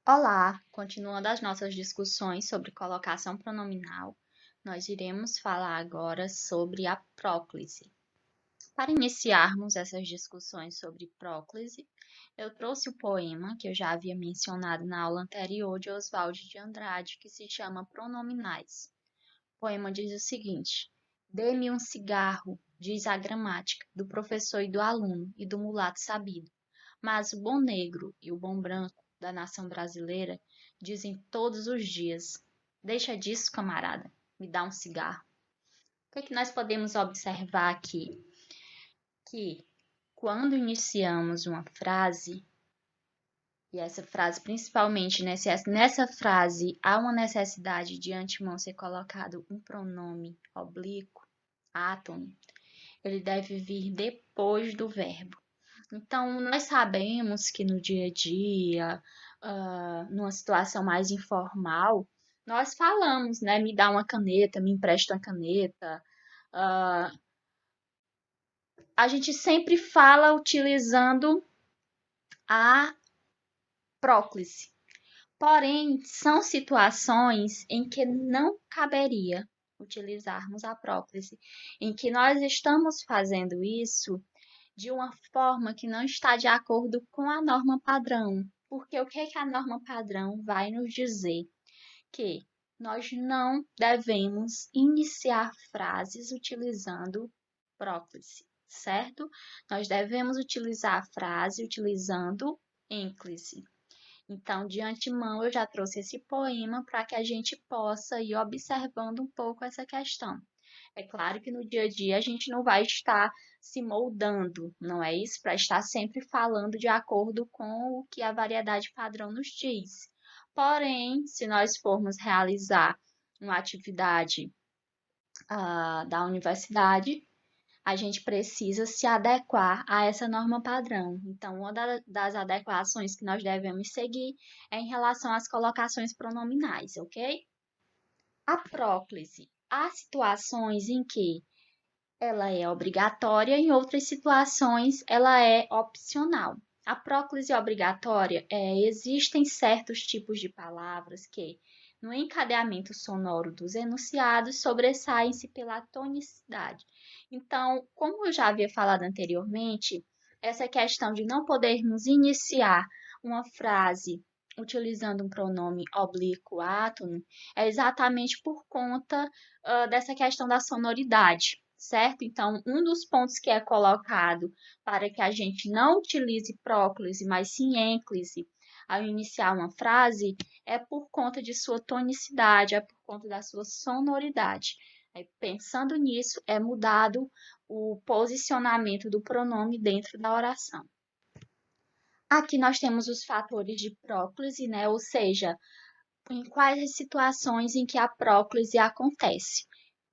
Olá! Continuando as nossas discussões sobre colocação pronominal, nós iremos falar agora sobre a próclise. Para iniciarmos essas discussões sobre próclise, eu trouxe o poema que eu já havia mencionado na aula anterior de Oswald de Andrade, que se chama Pronominais. O poema diz o seguinte: Dê-me um cigarro, diz a gramática, do professor e do aluno, e do mulato sabido. Mas o bom negro e o bom branco da nação brasileira dizem todos os dias: Deixa disso, camarada, me dá um cigarro. O que é que nós podemos observar aqui? Que quando iniciamos uma frase, e essa frase, principalmente nessa frase, há uma necessidade de antemão ser colocado um pronome oblíquo, átono, ele deve vir depois do verbo. Então, nós sabemos que no dia a dia, numa situação mais informal, nós falamos, né? Me dá uma caneta, me empresta uma caneta. ah, a gente sempre fala utilizando a próclise. Porém, são situações em que não caberia utilizarmos a próclise, em que nós estamos fazendo isso de uma forma que não está de acordo com a norma padrão. Porque o que é que a norma padrão vai nos dizer? Que nós não devemos iniciar frases utilizando próclise, certo? Nós devemos utilizar a frase utilizando ênclise. Então, de antemão, eu já trouxe esse poema para que a gente possa ir observando um pouco essa questão. É claro que no dia a dia a gente não vai estar se moldando, não é isso? Para estar sempre falando de acordo com o que a variedade padrão nos diz. Porém, se nós formos realizar uma atividade da universidade, a gente precisa se adequar a essa norma padrão. Então, uma das adequações que nós devemos seguir é em relação às colocações pronominais, ok? A próclise. Há situações em que ela é obrigatória, em outras situações ela é opcional. A próclise obrigatória existem certos tipos de palavras que, no encadeamento sonoro dos enunciados, sobressaem-se pela tonicidade. Então, como eu já havia falado anteriormente, essa questão de não podermos iniciar uma frase utilizando um pronome oblíquo átono é exatamente por conta dessa questão da sonoridade, certo? Então, um dos pontos que é colocado para que a gente não utilize próclise, mas sim ênclise, ao iniciar uma frase, é por conta de sua tonicidade, é por conta da sua sonoridade. Aí, pensando nisso, é mudado o posicionamento do pronome dentro da oração. Aqui nós temos os fatores de próclise, né? Ou seja, em quais as situações em que a próclise acontece.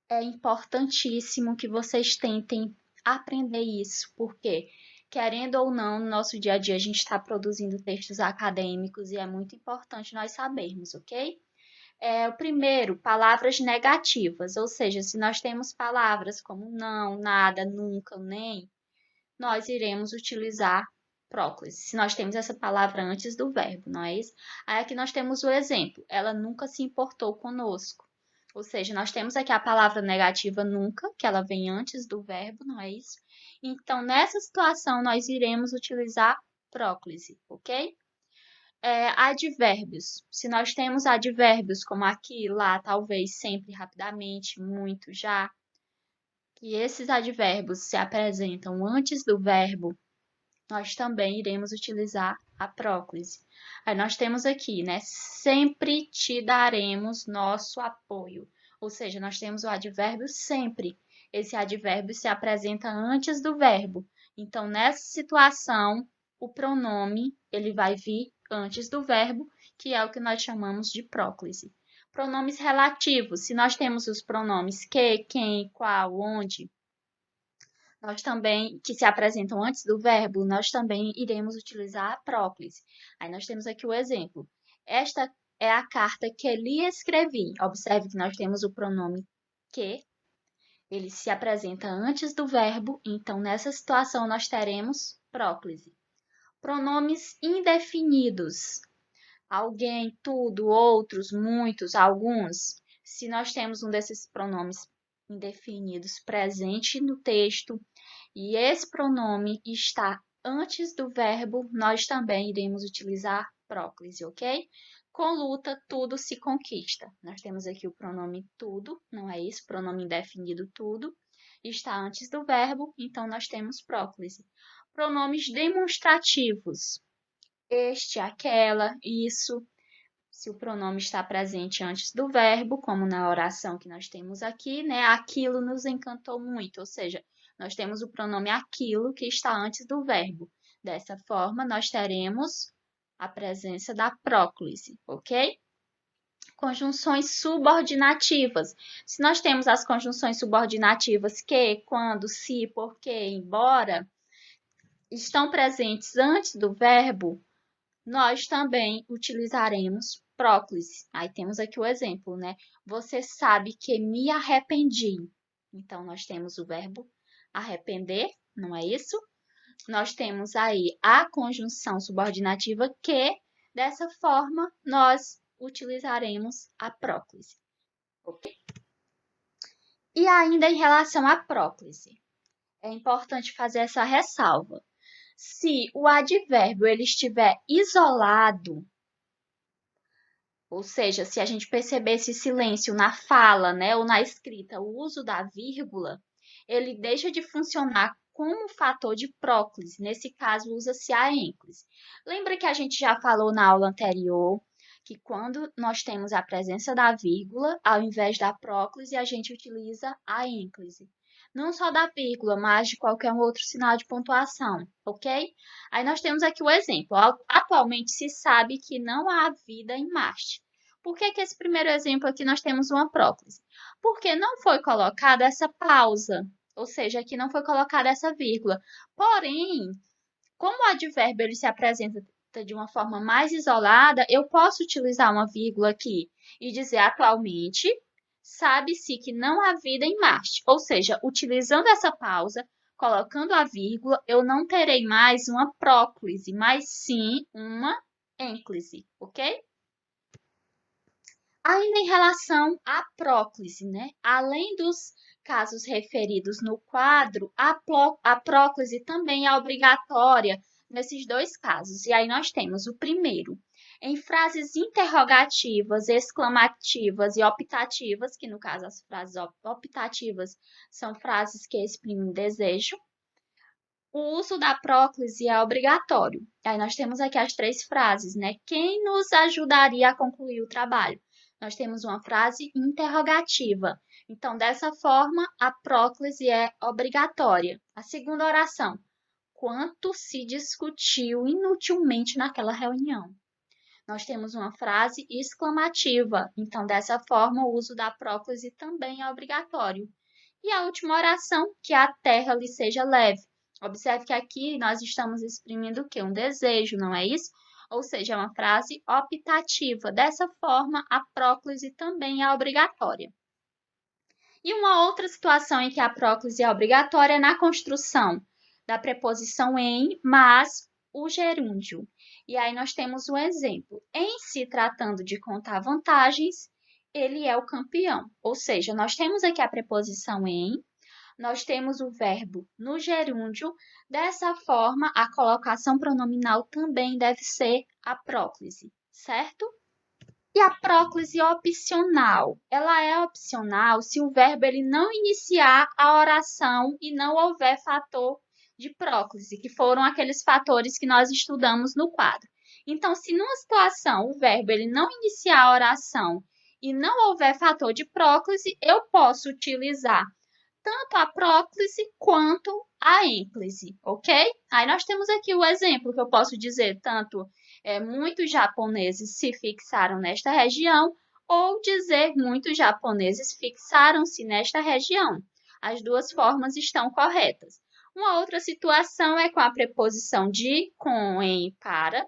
É importantíssimo que vocês tentem aprender isso, porque, querendo ou não, no nosso dia a dia a gente está produzindo textos acadêmicos e é muito importante nós sabermos, ok? O primeiro, palavras negativas, ou seja, se nós temos palavras como não, nada, nunca, nem, nós iremos utilizar próclise. Se nós temos essa palavra antes do verbo, não é isso? Aí aqui nós temos o exemplo, ela nunca se importou conosco. Ou seja, nós temos aqui a palavra negativa nunca, que ela vem antes do verbo, não é isso? Então, nessa situação, nós iremos utilizar próclise, ok? Advérbios. Se nós temos advérbios como aqui, lá, talvez, sempre, rapidamente, muito, já, que esses advérbios se apresentam antes do verbo, nós também iremos utilizar a próclise. Aí nós temos aqui, né? Sempre te daremos nosso apoio. Ou seja, nós temos o advérbio sempre. Esse advérbio se apresenta antes do verbo. Então, nessa situação, o pronome ele vai vir antes do verbo, que é o que nós chamamos de próclise. Pronomes relativos. Se nós temos os pronomes que, quem, qual, onde, nós também, que se apresentam antes do verbo, nós também iremos utilizar a próclise. Aí nós temos aqui o exemplo. Esta é a carta que lhe escrevi. Observe que nós temos o pronome que, ele se apresenta antes do verbo, então nessa situação nós teremos próclise. Pronomes indefinidos. alguém, tudo, outros, muitos, alguns. Se nós temos um desses pronomes indefinidos presente no texto e esse pronome está antes do verbo, nós também iremos utilizar próclise, ok? Com luta, tudo se conquista. Nós temos aqui o pronome tudo, não é isso? Pronome indefinido tudo. Está antes do verbo, então nós temos próclise. Pronomes demonstrativos. Este, aquela, isso. Se o pronome está presente antes do verbo, como na oração que nós temos aqui, né? Aquilo nos encantou muito, ou seja, nós temos o pronome aquilo que está antes do verbo. Dessa forma, nós teremos a presença da próclise, ok? Conjunções subordinativas. Se nós temos as conjunções subordinativas que, quando, se, porque, embora, estão presentes antes do verbo, nós também utilizaremos próclise. Aí temos aqui o exemplo, né? Você sabe que me arrependi. Então, nós temos o verbo arrepender, não é isso? Nós temos aí a conjunção subordinativa que, dessa forma, nós utilizaremos a próclise. Ok? E ainda em relação à próclise, é importante fazer essa ressalva. Se o advérbio ele estiver isolado, ou seja, se a gente perceber esse silêncio na fala, né, ou na escrita, o uso da vírgula, ele deixa de funcionar como fator de próclise. Nesse caso, usa-se a ênclise. Lembra que a gente já falou na aula anterior que quando nós temos a presença da vírgula, ao invés da próclise, a gente utiliza a ênclise. Não só da vírgula, mas de qualquer outro sinal de pontuação, ok? Aí nós temos aqui o exemplo. Atualmente se sabe que não há vida em Marte. Por que esse primeiro exemplo aqui nós temos uma próclise? Porque não foi colocada essa pausa, ou seja, aqui não foi colocada essa vírgula. Porém, como o advérbio ele se apresenta de uma forma mais isolada, eu posso utilizar uma vírgula aqui e dizer atualmente, sabe-se que não há vida em Marte. Ou seja, utilizando essa pausa, colocando a vírgula, eu não terei mais uma próclise, mas sim uma ênclise, ok? Ainda em relação à próclise, né? Além dos casos referidos no quadro, a próclise também é obrigatória nesses dois casos. E aí nós temos o primeiro, em frases interrogativas, exclamativas e optativas, que no caso as frases optativas são frases que exprimem desejo. O uso da próclise é obrigatório. Aí nós temos aqui as três frases, né? Quem nos ajudaria a concluir o trabalho? Nós temos uma frase interrogativa. Então, dessa forma, a próclise é obrigatória. A segunda oração. Quanto se discutiu inutilmente naquela reunião? Nós temos uma frase exclamativa. Então, dessa forma, o uso da próclise também é obrigatório. E a última oração, que a terra lhe seja leve. Observe que aqui nós estamos exprimindo o quê? Um desejo, não é isso? Ou seja, é uma frase optativa. Dessa forma, a próclise também é obrigatória. E uma outra situação em que a próclise é obrigatória é na construção da preposição em, mas o gerúndio. E aí nós temos um exemplo. Em se tratando de contar vantagens, ele é o campeão. Ou seja, nós temos aqui a preposição em, nós temos o verbo no gerúndio. Dessa forma, a colocação pronominal também deve ser a próclise, certo? E a próclise opcional? Ela é opcional se o verbo ele não iniciar a oração e não houver fator de próclise, que foram aqueles fatores que nós estudamos no quadro. Então, se numa situação o verbo ele não iniciar a oração e não houver fator de próclise, eu posso utilizar tanto a próclise quanto a ênclise, ok? Aí nós temos aqui o exemplo que eu posso dizer tanto muitos japoneses se fixaram nesta região ou dizer muitos japoneses fixaram-se nesta região. As duas formas estão corretas. Uma outra situação é com a preposição de, com, em, para,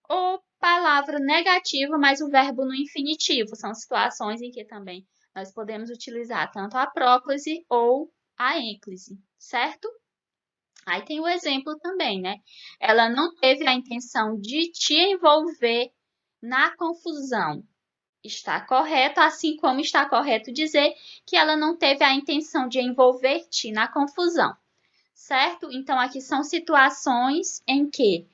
ou palavra negativa, mas o verbo no infinitivo. São situações em que também nós podemos utilizar tanto a próclise ou a ênclise, certo? Aí tem o exemplo também, né? Ela não teve a intenção de te envolver na confusão. Está correto, assim como está correto dizer que ela não teve a intenção de envolver-te na confusão, certo? Então, aqui são situações em que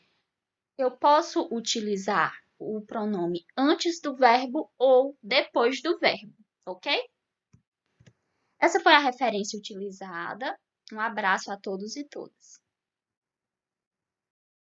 eu posso utilizar o pronome antes do verbo ou depois do verbo, ok? Essa foi a referência utilizada. Um abraço a todos e todas.